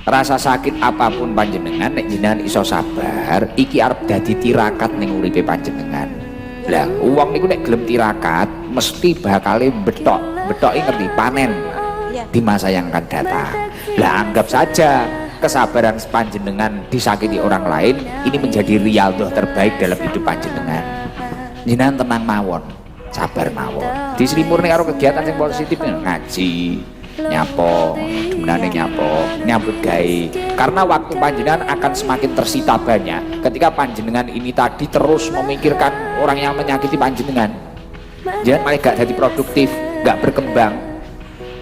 rasa sakit apapun panjenengan nek jenengan iso sabar iki arep dadi tirakat ning uripe panjenengan. Lah wong niku nek gelem tirakat mesti bakale betok ngerti panen di masa yang akan datang. Lah anggap saja kesabaran panjenengan disakiti orang lain ini menjadi riyadhah terbaik dalam hidup panjenengan. Jenengan tenang mawon, sabar mawon, dislimurne karo kegiatan yang positif ngaji, nyapo, demenane nyambut gawe. Karena waktu panjenengan akan semakin tersita banyak ketika panjenengan ini tadi terus memikirkan orang yang menyakiti panjenengan. Jangan malah gak jadi produktif, gak berkembang.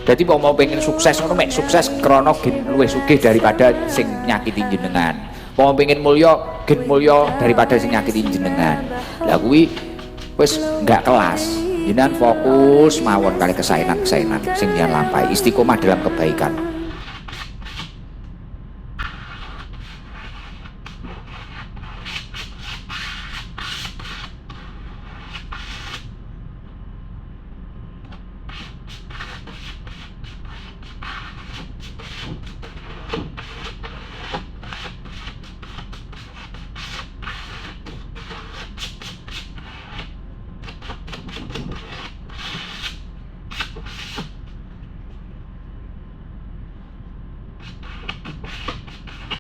Jadi mau pengen sukses, ngono mek sukses krono gen luwih sugih daripada sing nyakiti jenengan. Mau pengen mulya gen mulya daripada sing nyakiti jenengan. Lah kuwi wis gak kelas. Jenengan fokus mawon kali kesaenan sing jenengan lampahi, istiqomah dalam kebaikan.